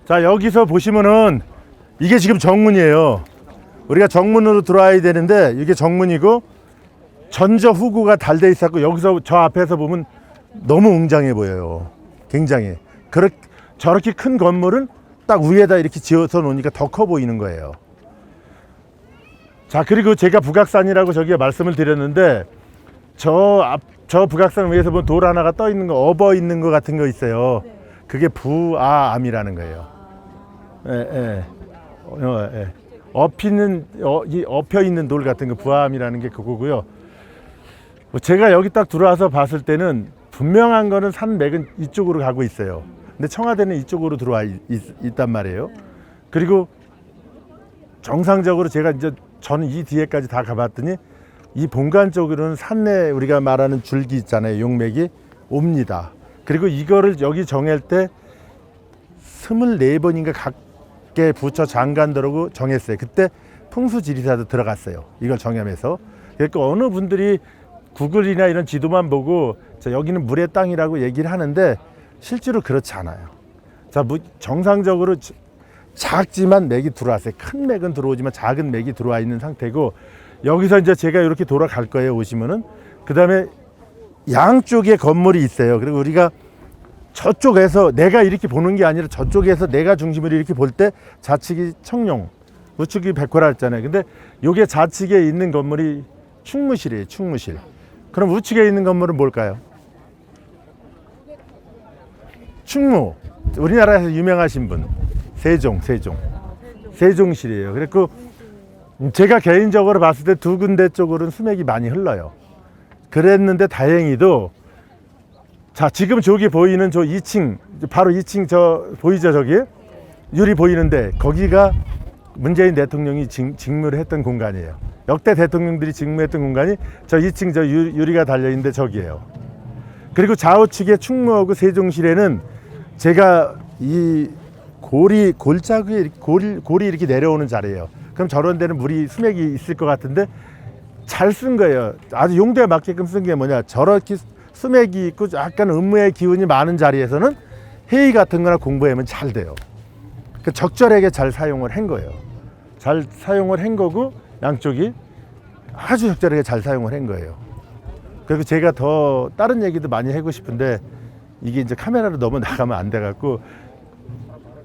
자, 여기서 보시면은 이게 지금 정문이에요. 우리가 정문으로 들어와야 되는데 이게 정문이고 전저 후구가 달돼 있었고, 여기서 저 앞에서 보면 너무 웅장해 보여요. 굉장히. 저렇게 큰 건물은 딱 위에다 이렇게 지어서 놓으니까 더 커 보이는 거예요. 자, 그리고 제가 북악산이라고 저기에 말씀을 드렸는데, 저 북악산 위에서 보면 돌 하나가 떠 있는 거, 업어 있는 거 같은 거 있어요. 그게 부아암이라는 거예요. 엎혀 있는 돌 같은 거, 부아암이라는 게 그거고요. 제가 여기 딱 들어와서 봤을 때는 분명한 거는 산맥은 이쪽으로 가고 있어요. 근데 청와대는 이쪽으로 들어와 있단 말이에요. 그리고 정상적으로 저는 이 뒤에까지 다 가봤더니 이 본관 쪽으로는 산내 우리가 말하는 줄기 있잖아요. 용맥이 옵니다. 그리고 이거를 여기 정할 때 24번인가 각계 부처 장관들하고 정했어요. 그때 풍수지리사도 들어갔어요. 이걸 정하면서. 그러니까 어느 분들이 구글이나 이런 지도만 보고 여기는 물의 땅이라고 얘기를 하는데 실제로 그렇지 않아요. 자, 정상적으로 작지만 맥이 들어왔어요. 큰 맥은 들어오지만 작은 맥이 들어와 있는 상태고, 여기서 이제 제가 이렇게 돌아갈 거예요. 오시면은 그 다음에 양쪽에 건물이 있어요. 그리고 우리가 저쪽에서 내가 이렇게 보는 게 아니라 저쪽에서 내가 중심으로 이렇게 볼 때 좌측이 청룡, 우측이 백호라 했잖아요. 근데 요게 좌측에 있는 건물이 충무실이에요. 충무실. 그럼 우측에 있는 건물은 뭘까요? 충무. 우리나라에서 유명하신 분, 세종실이에요. 그랬고 제가 개인적으로 봤을 때 두 군데 쪽으로는 수맥이 많이 흘러요. 그랬는데 다행히도, 자, 지금 저기 보이는 저 2층, 바로 2층 저 보이죠? 저기 유리 보이는데 거기가 문재인 대통령이 직무를 했던 공간이에요. 역대 대통령들이 직무했던 공간이 저 2층 저 유리가 달려있는데 저기예요. 그리고 좌우측에 충무하고 세종실에는 제가 이 골짜기에 골이 이렇게 내려오는 자리예요. 그럼 저런 데는 수맥이 있을 것 같은데 잘 쓴 거예요. 아주 용도에 맞게끔 쓴 게 뭐냐, 저렇게 수맥이 있고 약간 음모의 기운이 많은 자리에서는 회의 같은 거나 공부하면 잘 돼요. 그 적절하게 잘 사용을 한 거예요. 잘 사용을 한 거고, 양쪽이 아주 적절하게 잘 사용을 한 거예요. 그리고 제가 더 다른 얘기도 많이 하고 싶은데 이게 이제 카메라로 너무 나가면 안 돼갖고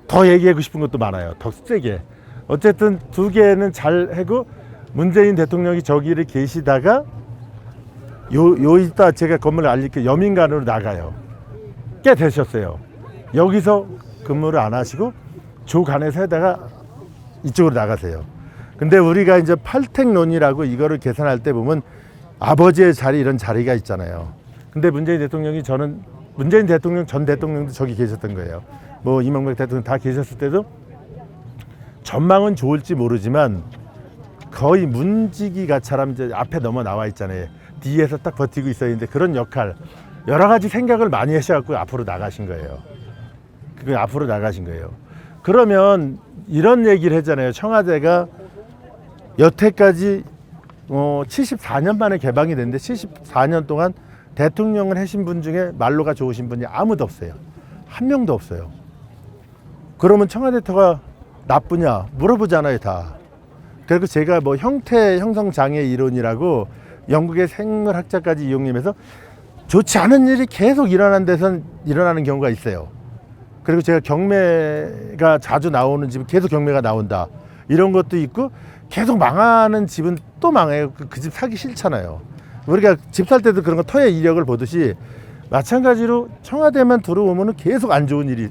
더 얘기하고 싶은 것도 많아요. 더 세게. 어쨌든 두 개는 잘 하고, 문재인 대통령이 저기를 계시다가 이따 제가 건물을 알릴게요. 여민관으로 나가요. 꽤 되셨어요. 여기서 근무를 안 하시고 조간에서 하다가 이쪽으로 나가세요. 근데 우리가 이제 팔택론이라고 이거를 계산할 때 보면 아버지의 자리, 이런 자리가 있잖아요. 근데 문재인 대통령 전 대통령도 저기 계셨던 거예요. 뭐 이명박 대통령 다 계셨을 때도 전망은 좋을지 모르지만 거의 문지기가처럼 이제 앞에 넘어 나와 있잖아요. 뒤에서 딱 버티고 있어야 되는데 그런 역할, 여러 가지 생각을 많이 하셔갖고 앞으로 나가신 거예요. 앞으로 나가신 거예요. 그러면 이런 얘기를 했잖아요. 청와대가 여태까지 74년 만에 개방이 됐는데 74년 동안 대통령을 하신 분 중에 말로가 좋으신 분이 아무도 없어요. 한 명도 없어요. 그러면 청와대가 나쁘냐 물어보잖아요, 다. 그리고 제가 뭐 형태 형성 장애 이론이라고 영국의 생물학자까지 이용하면서 좋지 않은 일이 계속 일어나는 데선 일어나는 경우가 있어요. 그리고 제가 경매가 자주 나오는 집은 계속 경매가 나온다, 이런 것도 있고, 계속 망하는 집은 또 망해요. 그 집 사기 싫잖아요. 우리가 집 살 때도 그런 거 터의 이력을 보듯이 마찬가지로 청와대만 들어오면은 계속 안 좋은 일이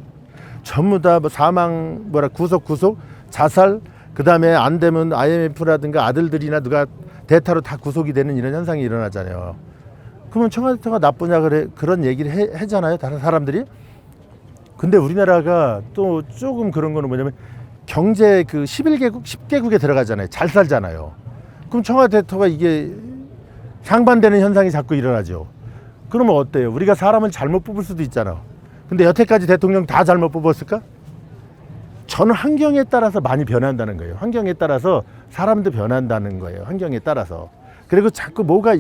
전부 다 뭐 사망, 구속, 자살, 그 다음에 안 되면 IMF라든가 아들들이나 누가 대타로 다 구속이 되는 이런 현상이 일어나잖아요. 그러면 청와대가 나쁘냐 그런 얘기를 하잖아요, 다른 사람들이. 근데 우리나라가 또 조금 그런 거는 뭐냐면 경제 11개국, 10개국에 들어가잖아요. 잘 살잖아요. 그럼 청와대가 이게 상반되는 현상이 자꾸 일어나죠. 그러면 어때요? 우리가 사람을 잘못 뽑을 수도 있잖아. 근데 여태까지 대통령 다 잘못 뽑았을까? 저는 환경에 따라서 많이 변한다는 거예요. 환경에 따라서 사람도 변한다는 거예요. 환경에 따라서. 그리고 자꾸 뭐가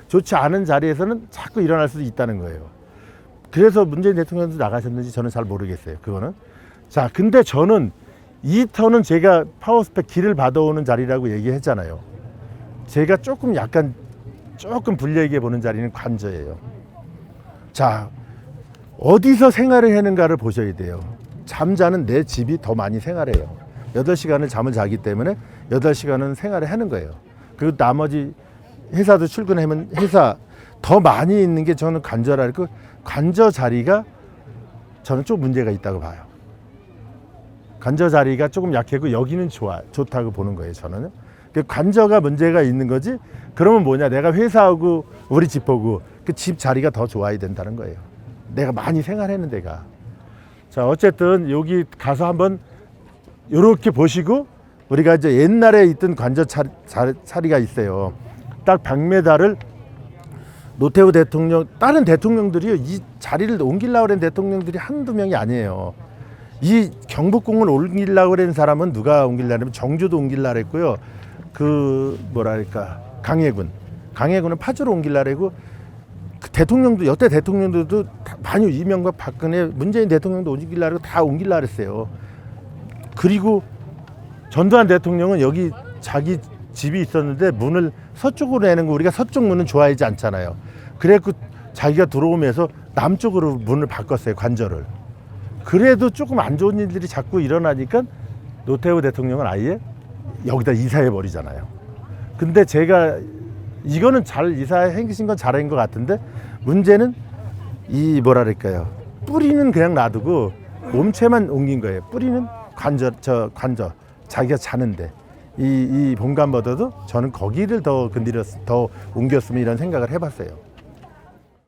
좋지 않은 자리에서는 자꾸 일어날 수도 있다는 거예요. 그래서 문재인 대통령도 나가셨는지 저는 잘 모르겠어요. 그거는. 자, 근데 저는 이 터는 제가 파워스펙 길을 받아오는 자리라고 얘기했잖아요. 제가 조금 불리하게 보는 자리는 관저예요. 자, 어디서 생활을 하는가를 보셔야 돼요. 잠자는 내 집이 더 많이 생활해요. 8시간을 잠을 자기 때문에 8시간은 생활을 하는 거예요. 그리고 나머지 회사도 출근하면 회사 더 많이 있는 게 저는 관저랄고, 관저 자리가 저는 좀 문제가 있다고 봐요. 관저 자리가 조금 약하고 여기는 좋다고 보는 거예요, 저는. 관저가 문제가 있는 거지. 그러면 뭐냐, 내가 회사하고 우리 집하고 그 집 자리가 더 좋아야 된다는 거예요. 내가 많이 생활하는 데가. 자, 어쨌든 여기 가서 한번 이렇게 보시고, 우리가 이제 옛날에 있던 관저 자리가 있어요. 딱 100m를 노태우 대통령, 다른 대통령들이요, 이 자리를 옮기려고 하는 대통령들이 한두 명이 아니에요. 이 경복궁을 옮기려고 하는 사람은 누가 옮기려고 하면 정주도 옮기려고 했고요. 강해군은 파주로 옮기려고 하고, 그 대통령도, 여태 대통령들도 많이 이명박, 박근혜, 문재인 대통령도 옮기려고 하고 다 옮기려고 했어요. 그리고 전두환 대통령은 여기 자기 집이 있었는데 문을 서쪽으로 내는 거, 우리가 서쪽 문은 좋아하지 않잖아요. 그래갖고 자기가 들어오면서 남쪽으로 문을 바꿨어요, 관저를. 그래도 조금 안 좋은 일들이 자꾸 일어나니까 노태우 대통령은 아예 여기다 이사해 버리잖아요. 근데 제가 이거는 잘 이사해신 건 잘한 것 같은데, 문제는 이 뭐랄까요, 뿌리는 그냥 놔두고 몸체만 옮긴 거예요. 뿌리는 관저 자기가 자는데, 이 본관보다도 저는 거기를 더 옮겼으면 이런 생각을 해봤어요.